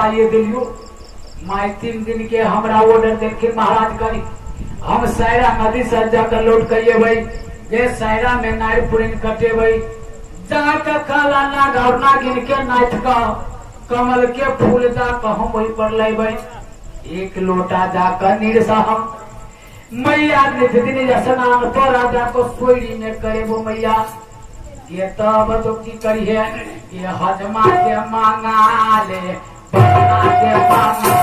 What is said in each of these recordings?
निकालिए दिलियो। मैं 3 दिन के हमरा ऑर्डर देखे महाराज करी हम सैरा नदी से जाकर लौट करिए भाई ये सैरा में नार पुरिन कटे भाई जाकर काला नाग और नागिन के नाथ का कमल के फूल जा कहूँ वही पर ले भाई 1 लोटा जाकर निर्सा हम मैया निधिन स्नान तो राजा को सोईरी में करे वो मैया ये तब तो की करी है ये हजमा के मांगा ले बना के मांगा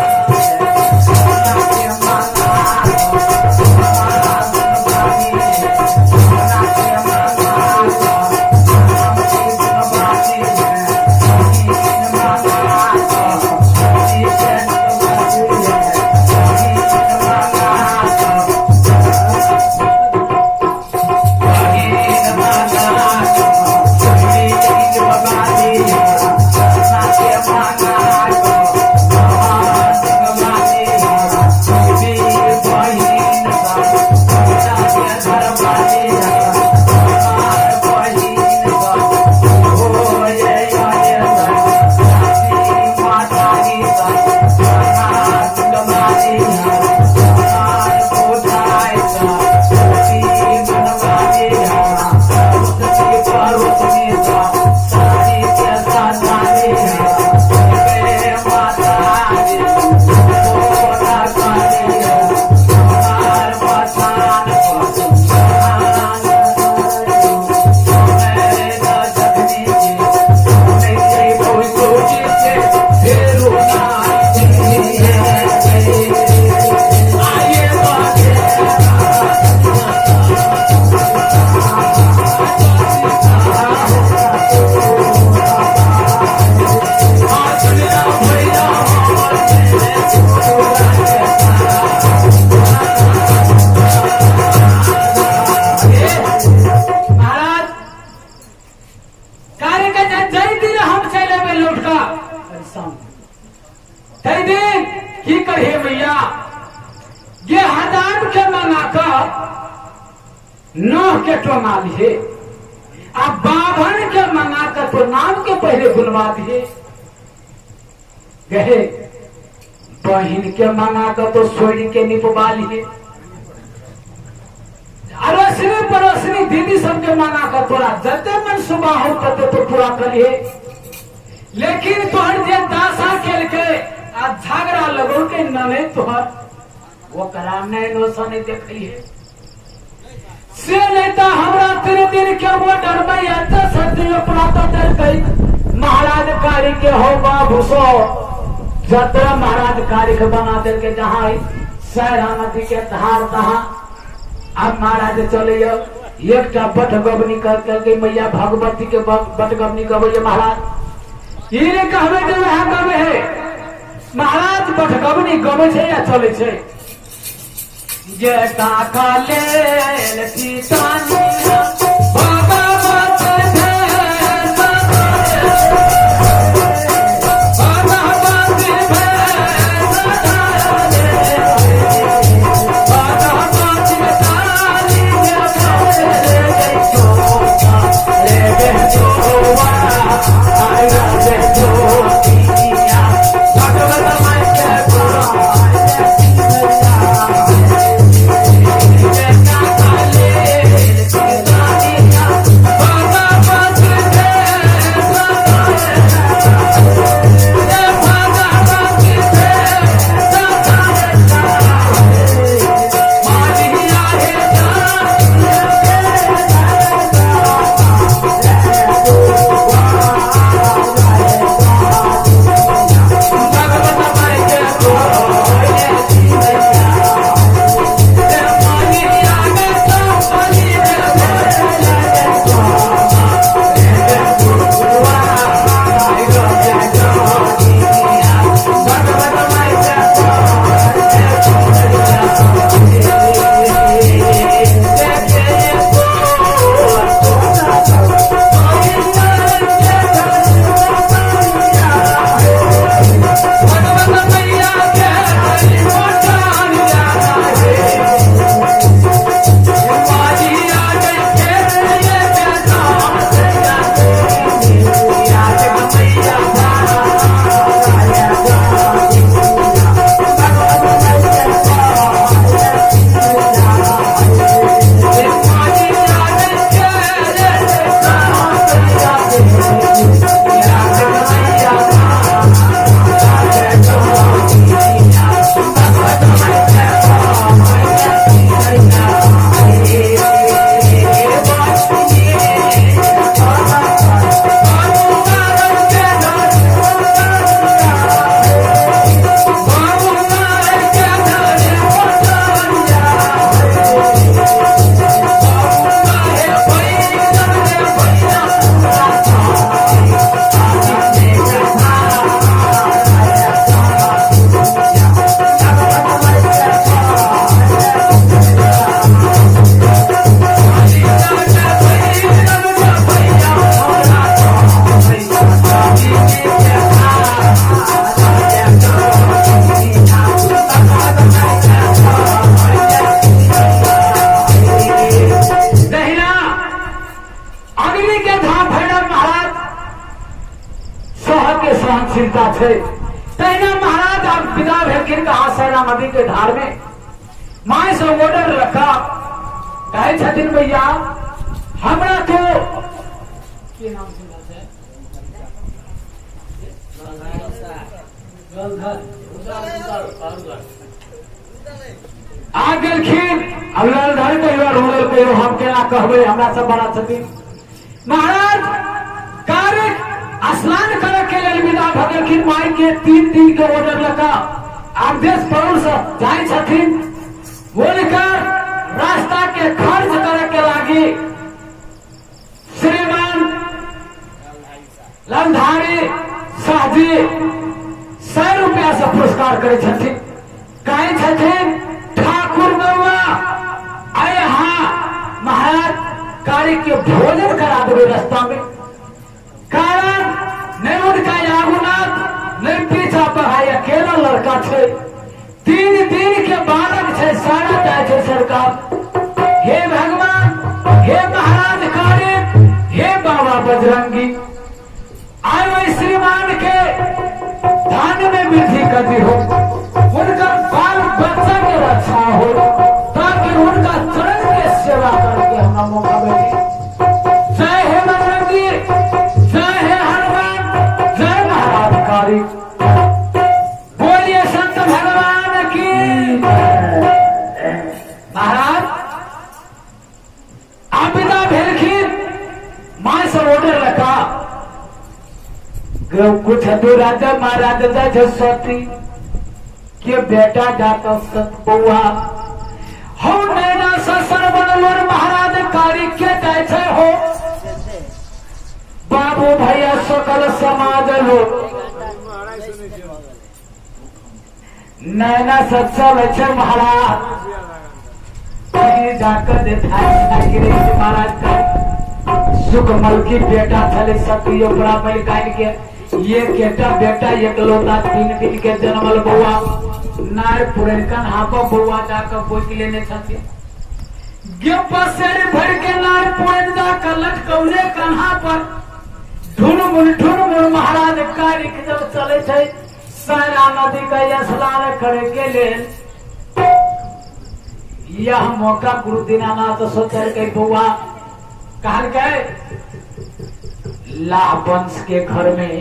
अब बाभन के मंगा कर तो नाम के पहले बुलवा दिए गए बहन के मंगा कर तो सोई के निपवा लिए अरोसनी पड़ोसनी दीदी सबके मंगा कर तोरा जते मन सुबह हो कते तो पूरा करिए लेकिन तोहर जे दासा खेल के आ झगड़ा लगो के नने तोहर वो कराम नहीं नोसा नहीं देखिए से लेता हमरा 3 दिन के वो डरबई आता सदियों प्रातः दर गई महाराज कारी के हो बाबू सो जतरा महाराज कारी के बना दे के जहाँ सैरा नदी के धार तहा अब महाराज चले एक बट गबनी करके मैया भगवती के बट गबनी कहे महाराज ये कहवे जो वह गवे है महाराज बट गबनी गवे छे या चले छे ये काका ले सीतानी सैरा नदी के धार में माए से ऑर्डर रखा, कहे छथिन भैया हमरा तो के नाम से आ गेलखिन। अब ललधर कहियो रोल कहियो हम केना कहबै, हमरा सब बड़ा छथिन। महाराज कार्य स्नान करे के लेल विदा भ गेलखिन। माई के 3 दिन के ऑर्डर लगा आदेश पौर से जाय छथिन। बोलकर रास्ता के खर्च करे के लागी श्रीमान ललधारी शाहजी 100 रुपया से पुरस्कार करे छथिन। कहे छथिन ठाकुर बउआ आए हाँ महाराज कार्य के भोजन करा देवे रास्ता में। कारण नहीं उनका यागुनाथ नहीं पीछा पढ़ाई, अकेला लड़का छे, 3 दिन के बालक छे, सारा जाए छे सरकार। हे भगवान, हे महाराज कार्य, हे बाबा बजरंगी, आए श्रीमान के धान में वृद्धि करती हो, उनका बाल बच्चा के रक्षा हो, ताकि उनका चरण के सेवा करके हमें मौका मिले। जय हे बजरंगी, जय हे हनुमान, जय महाराज कारी। बोलिए संत भगवान की। महाराज आप विदा भेलखिन। मां से ऑर्डर रखा कुछ दूर राजा महाराज जाए सती के बेटा जाता सत बउआ हो नैना ससर बनलोर महाराज कारी के जाए हो। बाबू भैया सकल समाज लो नैना सत्सल छे महाराज जाकर महाराज का सुकमल की बेटा थले सती ओकरा बैल काट के ये केटा बेटा एकलौता 3 दिन के जन्मल बउआ नार पुरनकन हापा बउआ जाकर बोझ लेने छथिन। भर के नार पुरन जाकर लटकौले कन्हा पर ढुन महाराज कार्य जब चले थे सैरा नदी का स्नान करे के लेल यह मौका गुरु दीनानाथ सोचल के बउआ कहल गए लाह वंश के घर में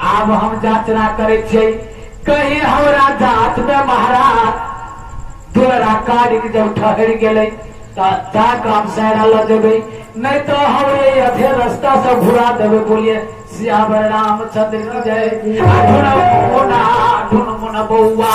आब हम यात्रा करे छे, कहीं हमरा जात में महाराज दोरा कार्य जब ठहर गेले तक हम सैरा ल जेबे, नहीं तो हम ये अधे रास्ता से घुरा देवे। बोलिए सियावर रामचंद्र की जय। ढूंढ मुना बउआ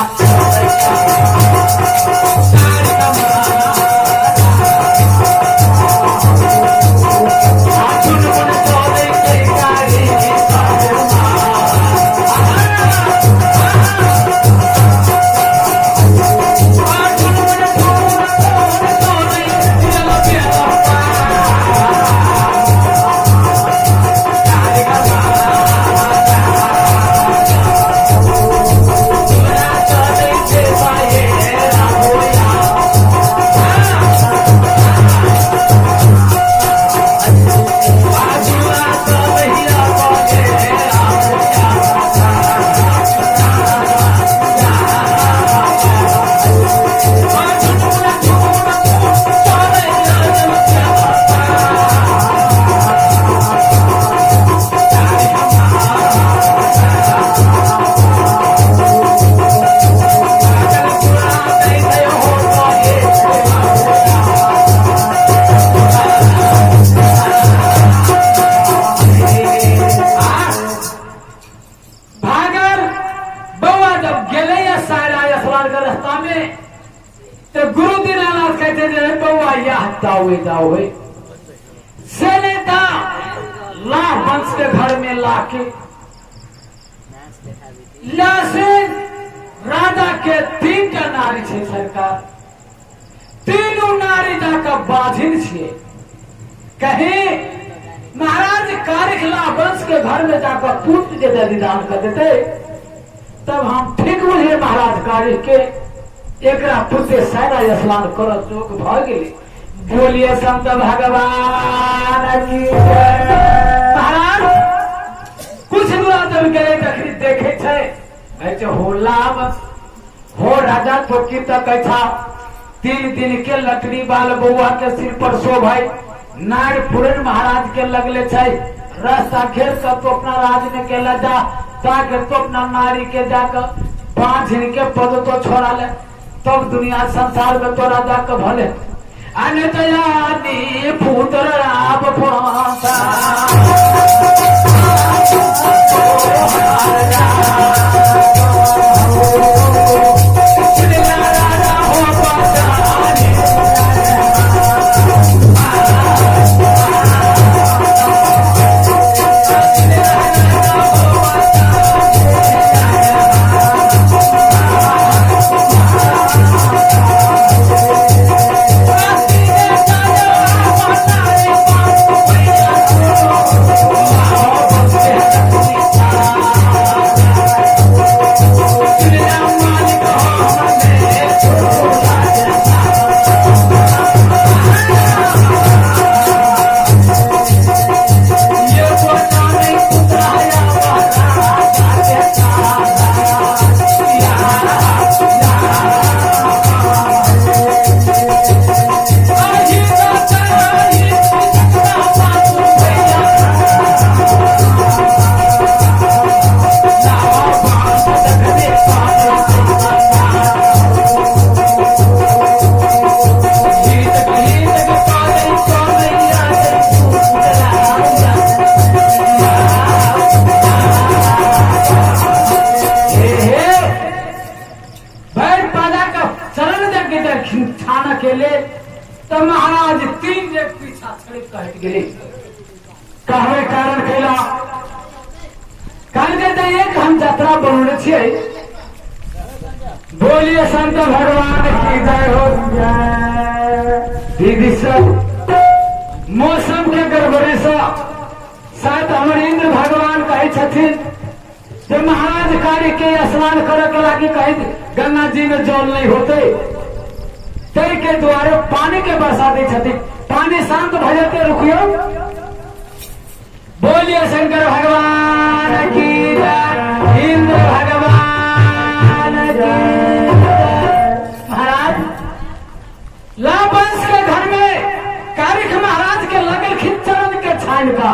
दावे से नेता लाह वंश के घर में लाके लासे राजा के 3टा नारी छे सरकार, तीनों नारी जाकर बाधिन छे। कहे महाराज कारिक लाह वंश के घर में जाकर पुत्र के बलिदान कर देते, तब हम ठीक बुझे महाराज कारिक के एकरा पुत्र सैरा स्नान कर चौक भ गेले। बोलिए संत भगवान की जय। महाराज कुछ दूर जब गए तखनी देखे छे होला बस हो राजा तो की तक अच्छा 3 दिन के लकड़ी बाल बउआ के सिर पर शोभाई नार पुरन महाराज के लगले छै रास्ता घेर कर तो अपना राज में के लजा ताके तो अपना नारी के जाकर 5 दिन के पद तो छोड़ा ले तब दुनिया संसार में तो राजा का भले अनतयानी पुत्र राम पाता महाराज 3 एक पीछा छड़े कट गए कहवे कारण कैला काल के एक हम यात्रा बनौले छिए बोलिए संत भगवान की जय हो दीदी सब मौसम के गड़बड़ी से शायद हमारे इंद्र भगवान कहे छथिन जब महाराज कार्य के स्नान करे के लागी कहे गंगा जी में जल नहीं होते तय के द्वारे पानी के बरसा दी छथि पानी शांत भ जाते रुकियो बोलिए शंकर भगवान की जय इंद्र भगवान की महाराज लावंश के घर में कारिख महाराज के लगल खिचड़न के छान का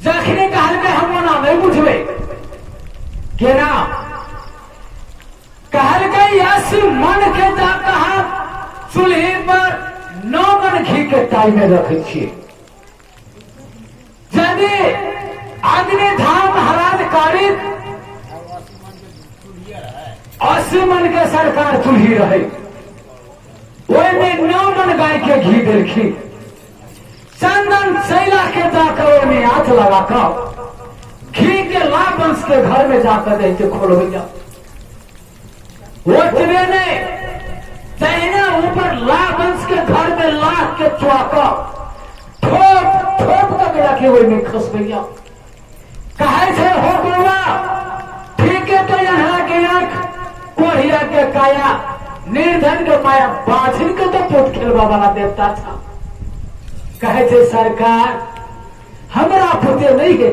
जखने कहल के हम ना नहीं बुझबे केना कहल के यस मन के जा कहा चूल्ही पर 9 मन घी के ताई में रखे छिए यदि अग्नि धाम महाराज कारिक 80 मन के सरकार चूल्ही रहे में 9 मन गाय के घी देखी चंदन शैला के जाकर में हाथ लगाकर घी के लावंश के घर में जाकर देते खोल भैया ओतने ने दाहिने ऊपर लावंश के घर में लाख के चौका ठोक ठोक तक रखे हुए में खस भैया कहे थे हो गोवा ठीक है तो यहाँ के आंख कोढ़िया के काया निर्धन के माया बाछिन के तो पुत खेलवा वाला देवता था कहे थे सरकार हमारा पुते नहीं है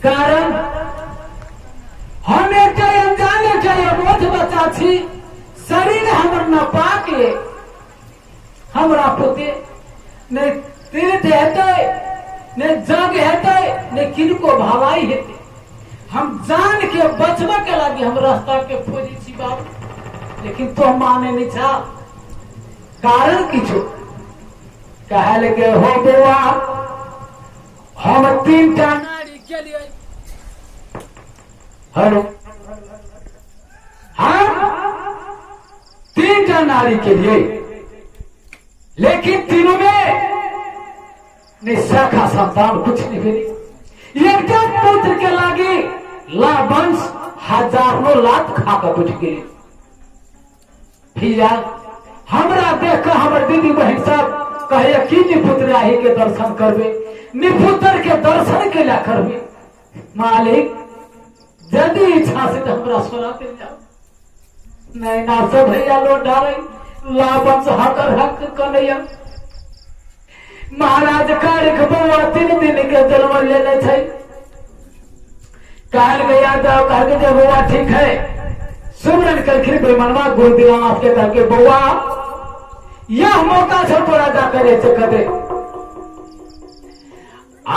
कारण हम एक अनजान बोध बच्चा छी शरीर हमर न पाके हमरा पुते ने तीर्थ हेतै ने जग हेतै ने किनको भावाई हेतै हम जान के बचबा के लागी हम रास्ता के खोजी छी बाबू लेकिन तो माने नहीं था कारण किछो कहल के हो बउआ हम 3 टा नारी के लिए हेलो हम 3 टा नारी के लिए लेकिन तीनों में निशाखा संतान कुछ नहीं मिली एक पुत्र के लागी लावंश हजारों लाख खाकर बुझ गए फिर हमरा देख हमर दीदी बहन सब कहे कि निपुत्र आही के दर्शन करबे निपुत्र के दर्शन के ला करबे मालिक यदि इच्छा से तो हमरा सोना दे जाओ नहीं ना सब भैया लो डाले लावंश हकर हक कन्हैया महाराज कारिक बउआ 3 दिन के जन्म लेने छै कहल गया तो कह के जब बउआ ठीक है सुमरन करके बेमनवा गुरु दिला आपके करके बउआ यह मौका से तोरा जाकर ऐसे कर दे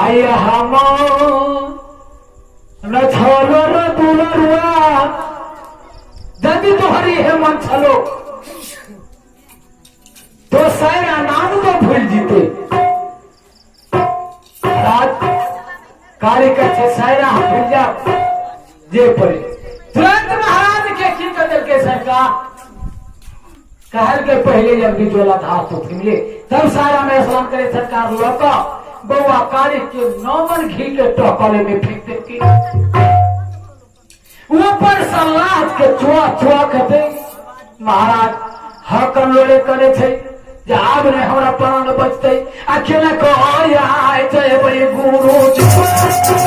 आय हम न छलो न दुलरुआ यदि तुम्हारी है मन छलो तो सारा नाम को भूल जीते रात कार्य करते सारा भूल जा जे पड़े तुरंत महाराज के की कदर के सरकार कहल के पहले जब बिजोला था तो फिर तब सारा में स्नान करे सरकार लौका बउआ कार्य के नौमन घी के टोकरे में फेंक देती ऊपर सलाद के चुआ चुआ कहते महाराज हकम लोड़े करे थे जब ने हमारा प्राण बचते अकेला को आए जय भाई गुरु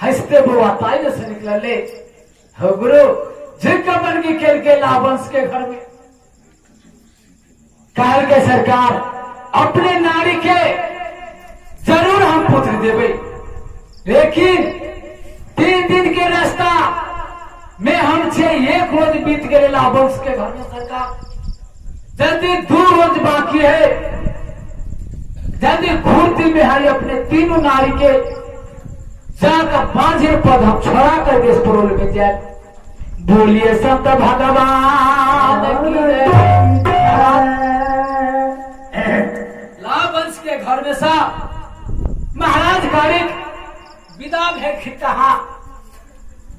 हंसते बुआ ताई से निकले हो गुरु जिनका बन की खेल के लाभंश के घर में काल के सरकार अपने नारी के जरूर हम पुत्र देवे लेकिन 3 दिन के रास्ता में हमसे 1 रोज बीत गए लाभंश के घर में सरकार यदि 2 रोज बाकी है यदि घूरती बिहारी अपने 3 नारी के जाकर 5 पद हम छोड़ा कर देश परोल में जाए बोलिए संत भगवान लाभंश के घर में सा महाराज कारिक विदा भेद कहा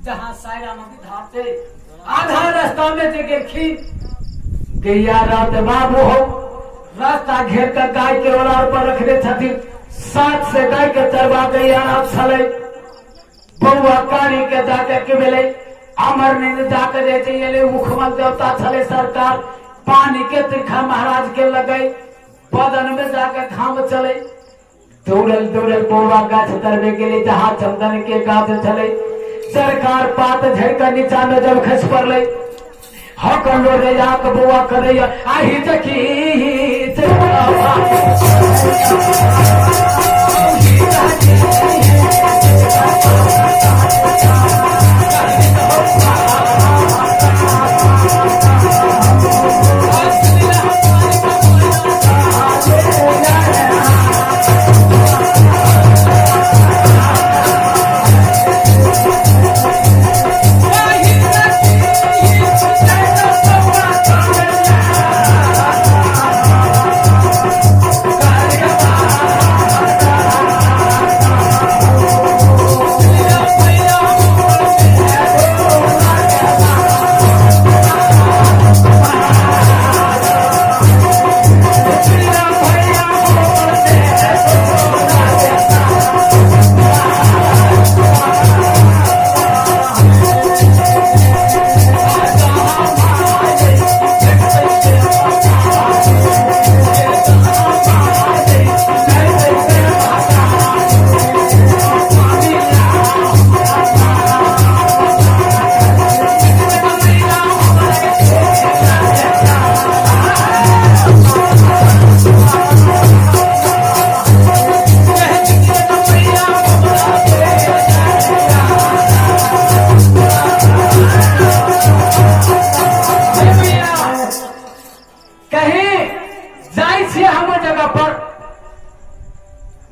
जहां सायरा नदी धार से आधा रास्ता में जे गेलखिन गैया रात बाबू हो रास्ता घेर कर गाय के ओलार पर रखने छथिन 7 से गाय के चरवा गैया रात छले बउआ कारी के जाकर के मिले अमर नींद जाकर जैसे मुखमल देवता छले सरकार पानी के तीखा महाराज के लगे बदन में जाकर घाम चले दौड़ल दौड़ल बउआ गाछ तरवे के लिए जहाँ चंदन के गाछ चले सरकार पात झड़कर नीचा में जब खस पड़े हकम रे जाक बउआ करे आही जकी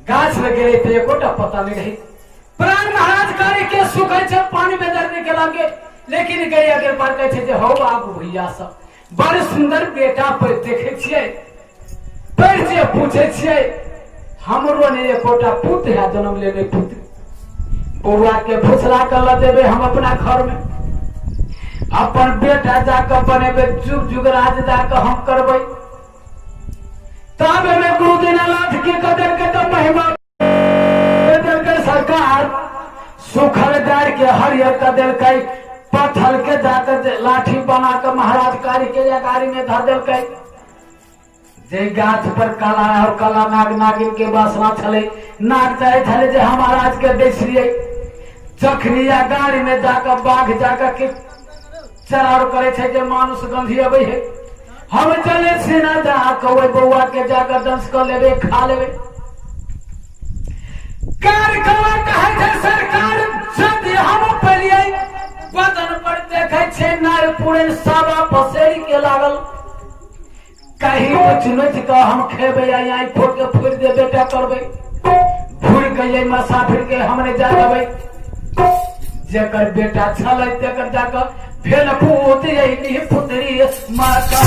गाछ लगे तो एकोटा पता नहीं रही। प्राण महाराज कार्य के सुखे छे पानी में डरने के लागे, लेकिन गई अगर पर कहे छे हो बाबू भैया सब बड़ सुंदर बेटा पर देखे छिए, पर जे पूछे छिए हमरो ने एकोटा पुत्र है जन्म लेने पुत्र, बउआ के फुसला कर देवे हम अपना घर में, अपन बेटा जाकर बनेबे जुग जुगराज जाकर हम करबे, तब में गुरु दीनानाथ की कदर के तो महिमा कदर के सरकार सुखल डार के हरियर कदर के पत्थर के जाकर लाठी बना कर महाराज कारी के गाड़ी में धर दिल के, जे गाछ पर काला और काला नाग नागिन के बासना छले, नाग चाहे छले जे हम महाराज के देसरिए चखनिया गाड़ी में जाकर बाघ जाकर के चरार करे छे जे मानुष गंधी अबे है, हम चले सेना जा कवे बउआ के जाकर दंश कर लेवे खा लेवे। कारकवा कहे छे सरकार जब हम पलिए बदन पर देखे छे नार पूरे सावा पसेरी के लागल, कहीं उच का हम खेबे आई फोड़ के फूर दे बेटा करबे, फूर गई मसाफिर के हमने जा लेवे, जेकर बेटा छल तेकर जाकर फेल पूती नहीं पुतरी माता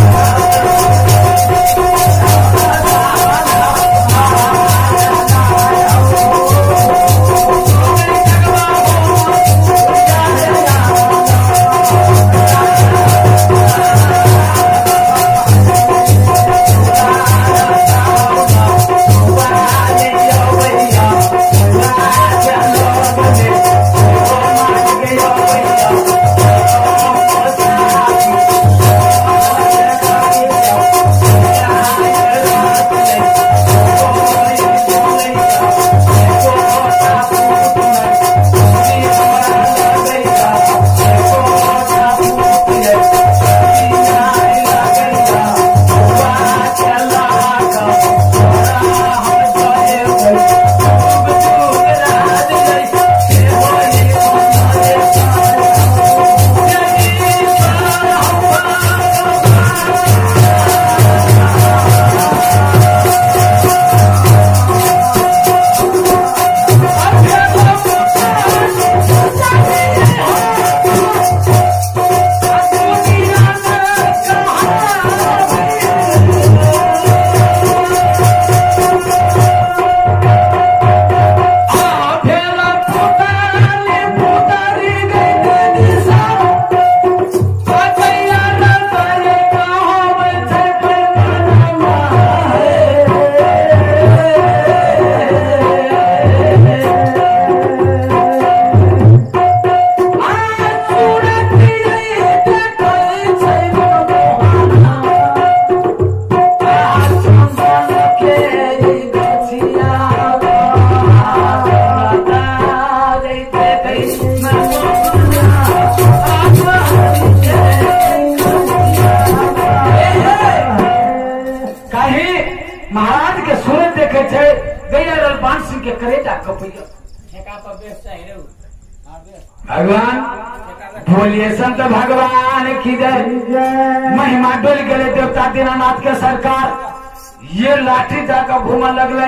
भगवान बोलिए संत भगवान की जय। महिमा डोल गए देवता दीनानाथ के सरकार, ये लाठी जाकर घूम लगल,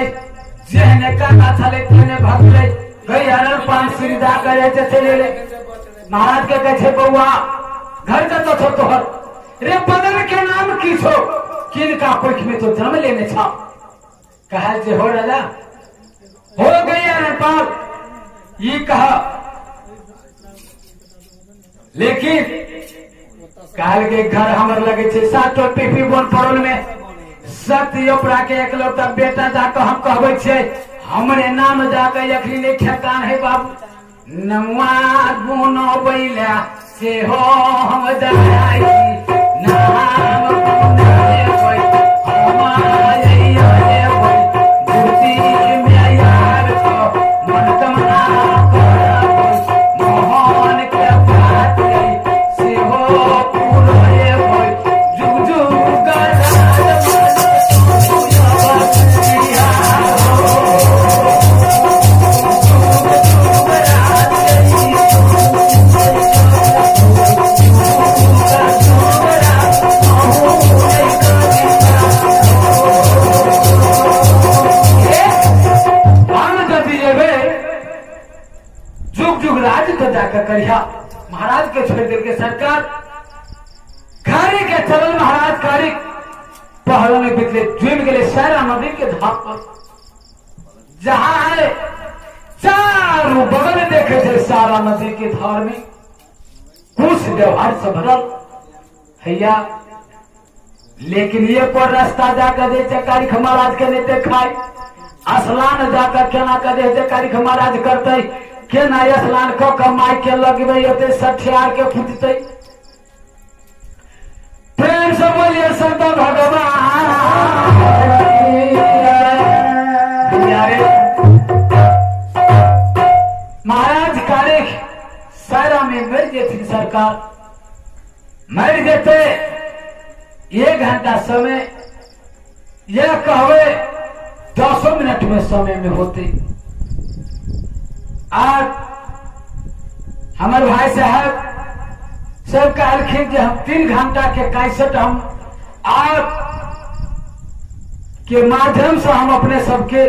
जेहने काटा छले तेने भगले, गई हरल पान सीढ़ी जाकर चले ले। महाराज के कहे बउआ घर का तो छो तोहर रे बदन के नाम की छो, किनका पुरख में तो जन्म लेने छा, कहा जे हो राजा हो गई पाल ये कहा, लेकिन काल के घर हमर लगे छे सातो पीपी बोन पड़ोल में, सत्य ओपरा के एकलौता बेटा जाकर हम कहबे छे हमरे नाम जाकर यखनी ने ठेकान है बाबू, नमुआ गुनो बैला से हो हम जाई नाम गुनाए होय हमारे ये होय मूर्ति में यार को मन तमना मोहन के बात से हो पूरो ये होय जुग जुग राज मन करिया महाराज के छोड़ करके सरकार गाड़ी के चलन महाराज गाड़ी पहाड़ों में बितले जुम गए सारा नदी के धाप पर जहां है चारों बगल देखे थे सारा नदी के धार में कुछ व्यवहार से भरल हैया लेकिन ये पर रास्ता जाकर दे कारिख महाराज के नहीं देखाई स्नान जाकर केना कर दे कारिख महाराज करते केना स्नान क कमाई के लगबे सठियार के फुटते प्रेम से बोलिए संत भगवान महाराज कारिख सारा में मर गए सरकार मर गए 1 घंटा समय यह कहवे 10 मिनट में समय में होते आज हमारे भाई साहब सब कहलखिन कि हम 3 घंटा के कैसेट हम आप के माध्यम से हम अपने सबके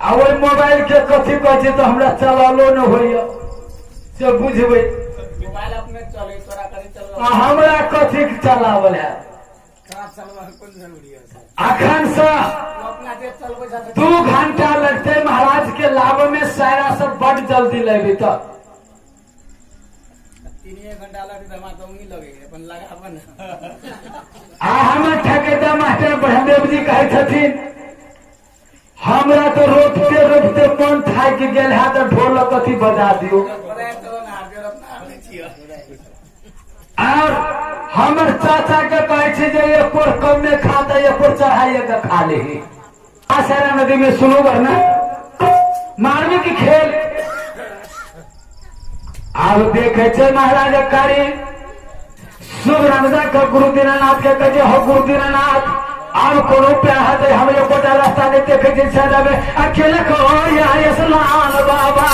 और मोबाइल के कथी कहते तो हमरा चलालो न होइए से बुझबे मोबाइल अपने चले तोरा करी चल हमरा कथी चलावल है खराब चलवा कोन जरूरी है अखन से अपना जे चलबे जाते 2 घंटा लगते महाराज के लाभ में सारा सब बड़ जल्दी लेबी तो 3 घंटा लगे दमा तो नहीं लगे अपन लगावन हमर ठेकेदार मास्टर ब्रह्मदेव जी कहे छथिन हमरा तो रोपते रोपते मन थाक गेल है तो ढोलक कथी बजा दियो बड़ा तो ना जरूरत ना होई छियो और हमर चाचा के कहे छे जे एक कोर कम में खाता एक कोर चढ़ाइए के खा ले सारा नदी में सुनो वरना मारने की खेल अब देखे छे महाराज कारी शुभ रमजान का गुरु दीनानाथ के कहे हो गुरु दीनानाथ अब कोनो प्याह दे हम ये कोटा रास्ता नहीं देखे जिन सदा में अकेले को या स्नान बाबा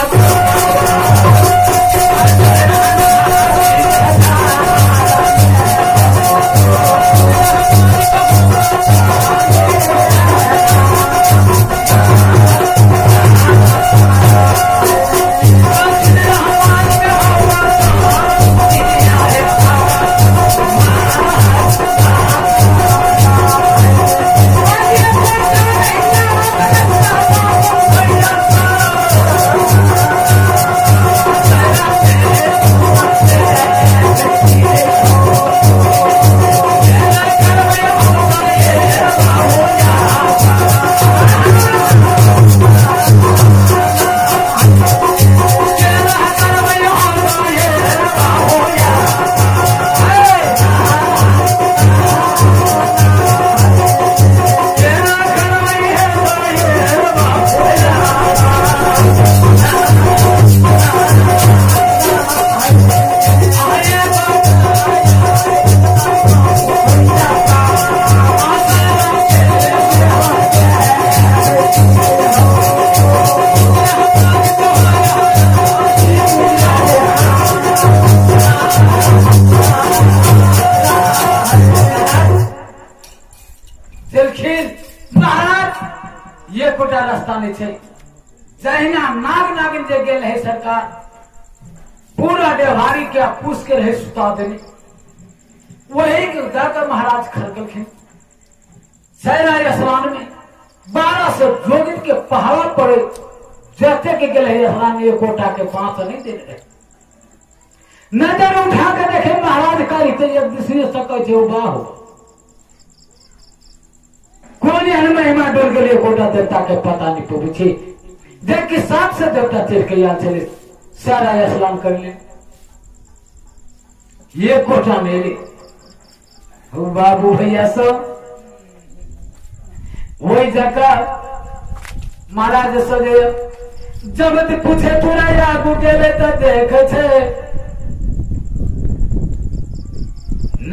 जहिना नाग नागिन जे गेल है सरकार पूरा व्यवहारी के पूछ के रहे सुता देने वही के जाकर महाराज खड़गलखिन सैरा स्नान में 12 से जोगिन के पहाड़ पड़े जते के गेल है स्नान में कोटा के 5 नहीं दे रहे नजर उठा के देखे महाराज का एक दूसरे से कहे बाहो कौन है महिमा डोल के लिए कोटा देवता के पता नहीं पूछे देख के 7 से देवता चल के यहाँ चले सारा स्नान कर ले ये कोटा मेरे हो बाबू भैया सब वही जगह महाराज सजे जब पूछे तोरा आगू गेले तो देखे छे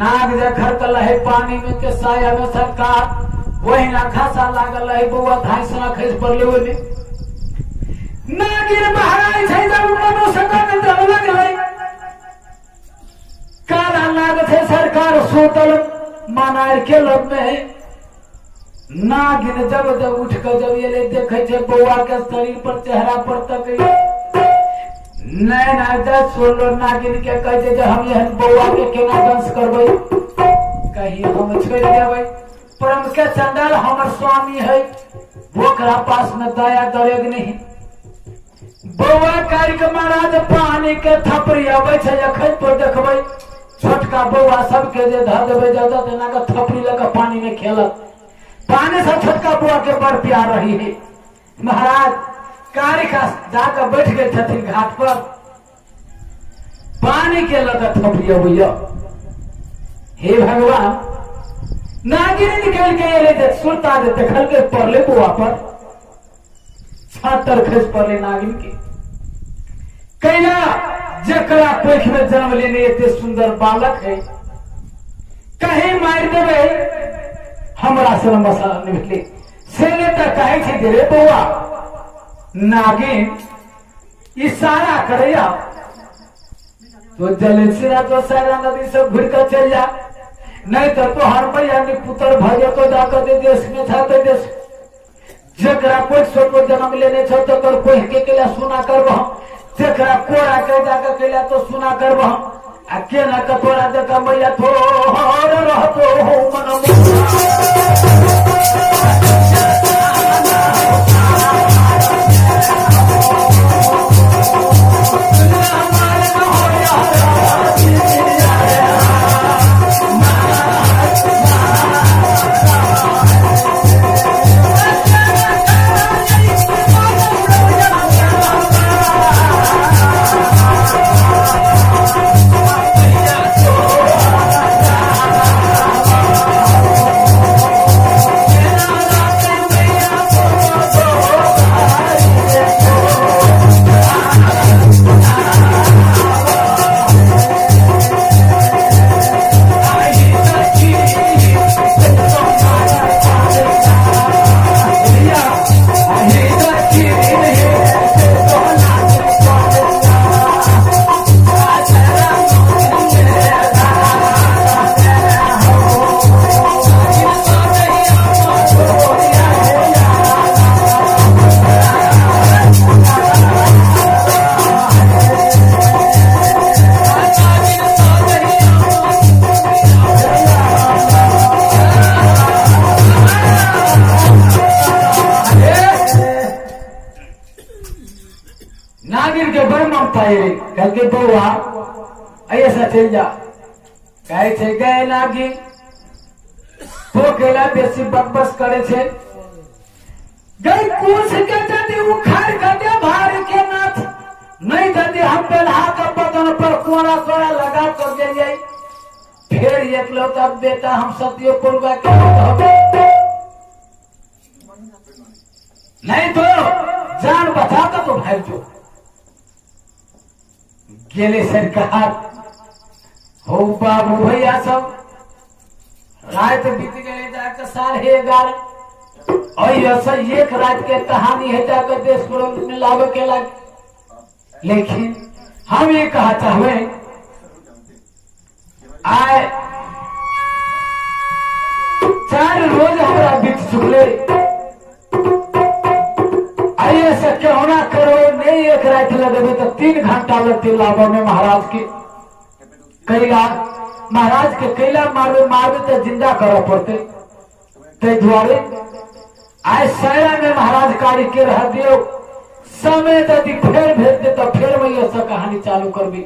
नाग जखर कल है पानी में के साया में सरकार वही ना खासा लागल है बउआ धाई सना खस पड़ले ओने नागिन महाराज छै जब मनो सकन जब लगले काला नाग थे सरकार सोतल मनार के लोग में नागिन जब जब उठ कर जब ये ले देखे छे बउआ के शरीर पर चेहरा पर तक नहीं ना दस सोलो नागिन के कहते जो हम यहन बउआ के केना डांस करबै कहीं हम छोड़ देबै परम के चंडाल हमर स्वामी है ओकरा पास में दया दरेग नहीं बउआ काढ़ के महाराज पानी के थपड़ी अबै छै अखन पर देखबै छोटका बउआ सबके जे ध देबै ज्यादा तेना के थपड़ी लगा पानी में खेलत पानी से छोटका बउआ के बड़ प्यार रही है महाराज कारिका जाकर बैठ गए छथिन घाट पर पानी के लगत थपड़िया भैया हे भगवान नागिन निकल के एले जे सुरता जे देखल के पड़ले बुआ पर छातर खस पड़ले नागिन के कैला जकरा पेट में जन्म लेने इतने सुंदर बालक है कहीं मार देवे हमरा से मसा निकले से ने तक कहे छे रे बुआ नागिन इशारा करैया तो जलेसिया तो सारा नदी से घुर कर चल जा नहीं तो हर मैया पुत्र भजे तो जाकर दे देश में था तो देश जकरा कोई सोचो जन्म लेने छो तो कर कोई के लिए सुना करब जकरा कोरा के जाकर केला तो सुना करब आ के ना कतोरा जका मैया थोर रहतो हो मन कहते बउआ ऐसा चल जा कहे छे गए नागी तो केला बेसी बकबस करे छे गई कुछ के जदी उखाड़ कर दे भार के नाथ नहीं जदी हम पेल्हा का बदन पर कोरा कोरा लगा कर दे जाई फिर एक लौटा बेटा हम सतियो पुरवा के नहीं तो जान बचा तो भाई जो गेले सरकार हो बाबू भैया सब रात बीत गए जाकर 11:30 और ऐसा एक रात के कहानी है जाकर देश में लाभ के लग लेकिन हम ये कहा चाहे आए 4 रोज हमारा बीत चुकले ऐसा क्यों ना करो नहीं एक रात लगे तो 3 घंटा लगते लाभा में महाराज के कैला महाराज के कैला मारवे तो जिंदा करो पड़ते ते द्वारे आज सायरा में महाराज कार्य के रह दियो समय यदि फिर भेज दे तो फिर वही ऐसा कहानी चालू कर भी